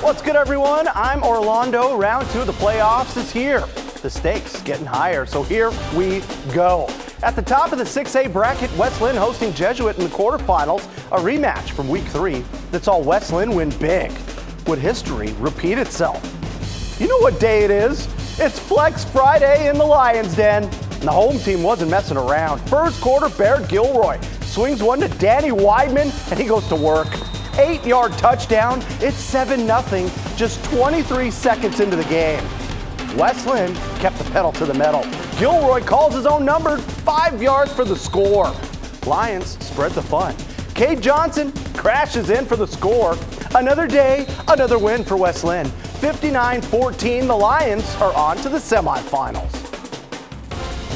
What's good, everyone? I'm Orlando. Round 2 of the playoffs is here. The stakes getting higher, so here we go. At the top of the 6A bracket, West Linn hosting Jesuit in the quarterfinals, a rematch from Week 3 that saw West Linn win big. Would history repeat itself? You know what day it is? It's Flex Friday in the Lions' Den. And the home team wasn't messing around. First quarter, Barrett Gilroy swings one to Danny Weidman, and he goes to work. 8-yard touchdown. It's 7-0, just 23 seconds into the game. West Linn kept the pedal to the metal. Gilroy calls his own number, 5 yards for the score. Lions spread the fun. Cade Johnson crashes in for the score. Another day, another win for West Linn. 59-14, the Lions are on to the semifinals.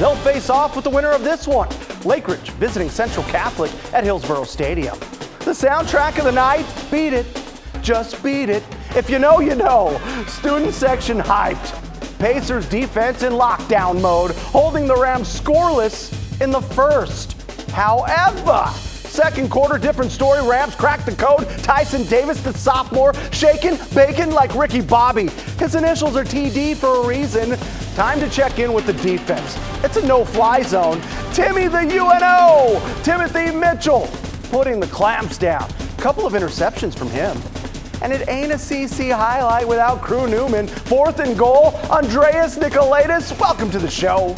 They'll face off with the winner of this one, Lake Ridge visiting Central Catholic at Hillsborough Stadium. The soundtrack of the night, Beat It, Just Beat It. If you know, you know. Student section hyped. Pacers defense in lockdown mode, holding the Rams scoreless in the first. However, second quarter, different story. Rams cracked the code. Tyson Davis, the sophomore, shaking, baking like Ricky Bobby. His initials are TD for a reason. Time to check in with the defense. It's a no-fly zone. Timmy the UNO, Timothy Mitchell, putting the clamps down. Couple of interceptions from him. And it ain't a CC highlight without Crew Newman. 4th and goal, Andreas Nicolaitis, welcome to the show.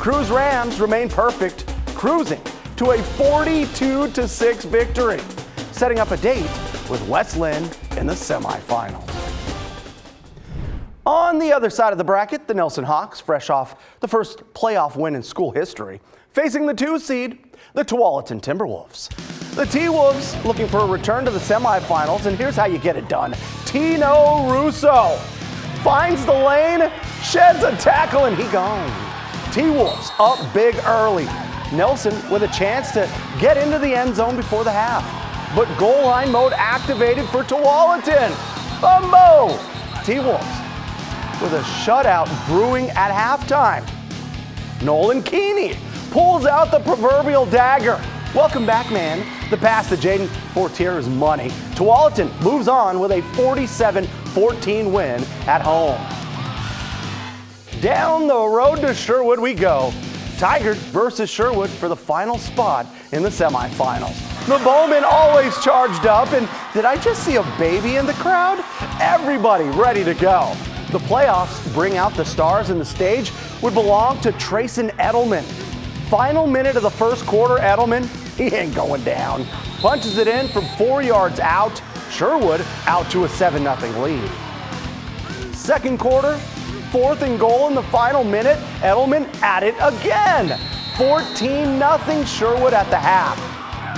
Crew's Rams remain perfect, cruising to a 42-6 victory, setting up a date with West Linn in the semifinals. On the other side of the bracket, the Nelson Hawks, fresh off the first playoff win in school history, facing the 2 seed, the Tualatin Timberwolves. The T-Wolves looking for a return to the semifinals, and here's how you get it done. Tino Russo finds the lane, sheds a tackle, and he gone. T-Wolves up big early. Nelson with a chance to get into the end zone before the half. But goal line mode activated for Tualatin. Bumbo! T-Wolves with a shutout brewing at halftime. Nolan Keeney pulls out the proverbial dagger. Welcome back, man. The pass to Jaden Fortier is money. Tualatin moves on with a 47-14 win at home. Down the road to Sherwood we go. Tigers versus Sherwood for the final spot in the semifinals. The Bowmen always charged up, and did I just see a baby in the crowd? Everybody ready to go. The playoffs bring out the stars, and the stage would belong to Trayson Edelman. Final minute of the first quarter, Edelman, he ain't going down. Punches it in from 4 yards out. Sherwood out to a 7-0 lead. Second quarter, 4th and goal in the final minute. Edelman at it again. 14-0 Sherwood at the half.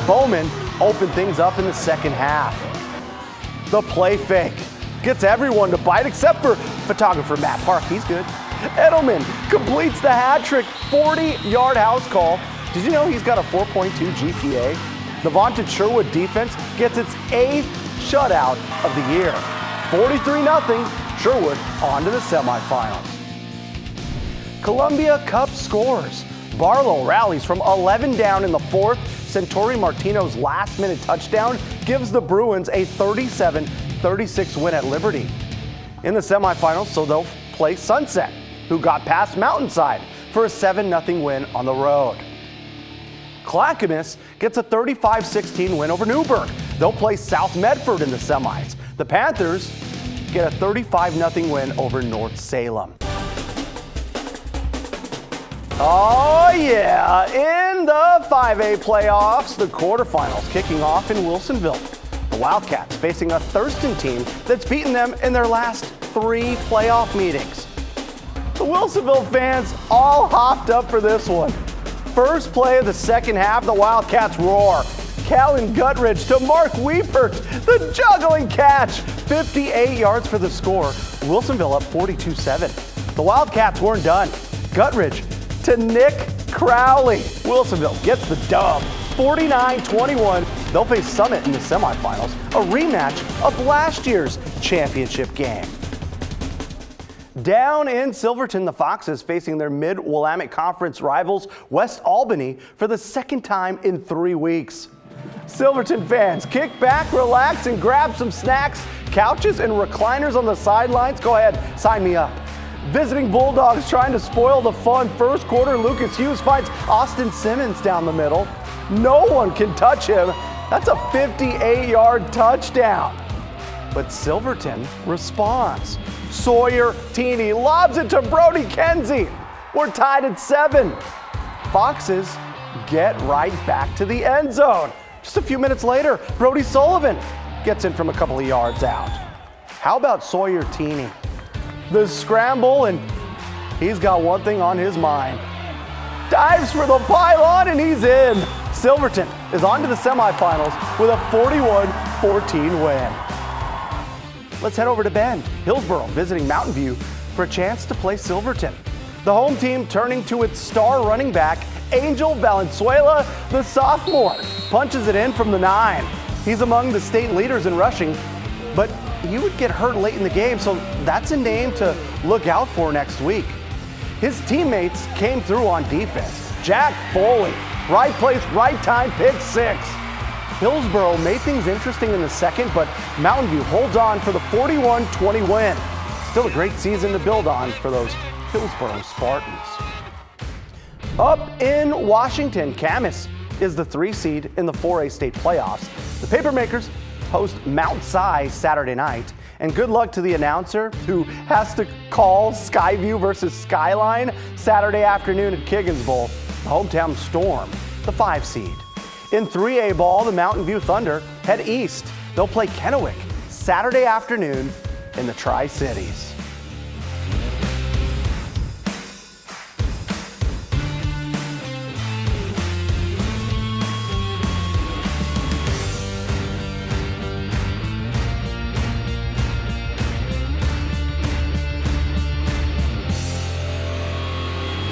Bowman opened things up in the second half. The play fake gets everyone to bite except for photographer Matt Park. He's good. Edelman completes the hat trick, 40-yard house call. Did you know he's got a 4.2 GPA? The vaunted Sherwood defense gets its 8th shutout of the year. 43-0, Sherwood on to the semifinals. Columbia Cup scores. Barlow rallies from 11 down in the 4th. Centauri Martino's last-minute touchdown gives the Bruins a 37-36 win at Liberty. In the semifinals, so they'll play Sunset, who got past Mountainside for a 7-0 win on the road. Clackamas gets a 35-16 win over Newburgh. They'll play South Medford in the semis. The Panthers get a 35-0 win over North Salem. Oh yeah, in the 5A playoffs, the quarterfinals kicking off in Wilsonville. The Wildcats facing a Thurston team that's beaten them in their last 3 playoff meetings. The Wilsonville fans all hopped up for this one. First play of the second half, the Wildcats roar. Callan Guttridge to Mark Weepert, the juggling catch. 58 yards for the score. Wilsonville up 42-7. The Wildcats weren't done. Guttridge to Nick Crowley. Wilsonville gets the dub. 49-21. They'll face Summit in the semifinals, a rematch of last year's championship game. Down in Silverton, the Foxes facing their Mid-Willamette Conference rivals, West Albany, for the second time in 3 weeks. Silverton fans, kick back, relax, and grab some snacks. couches and recliners on the sidelines? Go ahead, sign me up. Visiting Bulldogs trying to spoil the fun. First quarter, Lucas Hughes finds Austin Simmons down the middle. No one can touch him. That's a 58-yard touchdown. But Silverton responds. Sawyer Teeny lobs it to Brody Kenzie. We're tied at 7. Foxes get right back to the end zone. Just a few minutes later, Brody Sullivan gets in from a couple of yards out. How about Sawyer Teeny? The scramble, and he's got one thing on his mind. Dives for the pylon, and he's in. Silverton is on to the semifinals with a 41-14 win. Let's head over to Bend. Hillsboro visiting Mountain View for a chance to play Silverton. The home team turning to its star running back, Angel Valenzuela, the sophomore, punches it in from the 9. He's among the state leaders in rushing, but he would get hurt late in the game, so that's a name to look out for next week. His teammates came through on defense. Jack Foley, right place, right time, pick 6. Hillsboro made things interesting in the second, but Mountain View holds on for the 41-20 win. Still a great season to build on for those Hillsboro Spartans. Up in Washington, Camas is the 3 seed in the 4A state playoffs. The Papermakers host Mount Si Saturday night. And good luck to the announcer who has to call Skyview versus Skyline Saturday afternoon at Kiggins Bowl. The hometown Storm, the 5 seed. In 3A ball, the Mountain View Thunder head east. They'll play Kennewick Saturday afternoon in the Tri-Cities.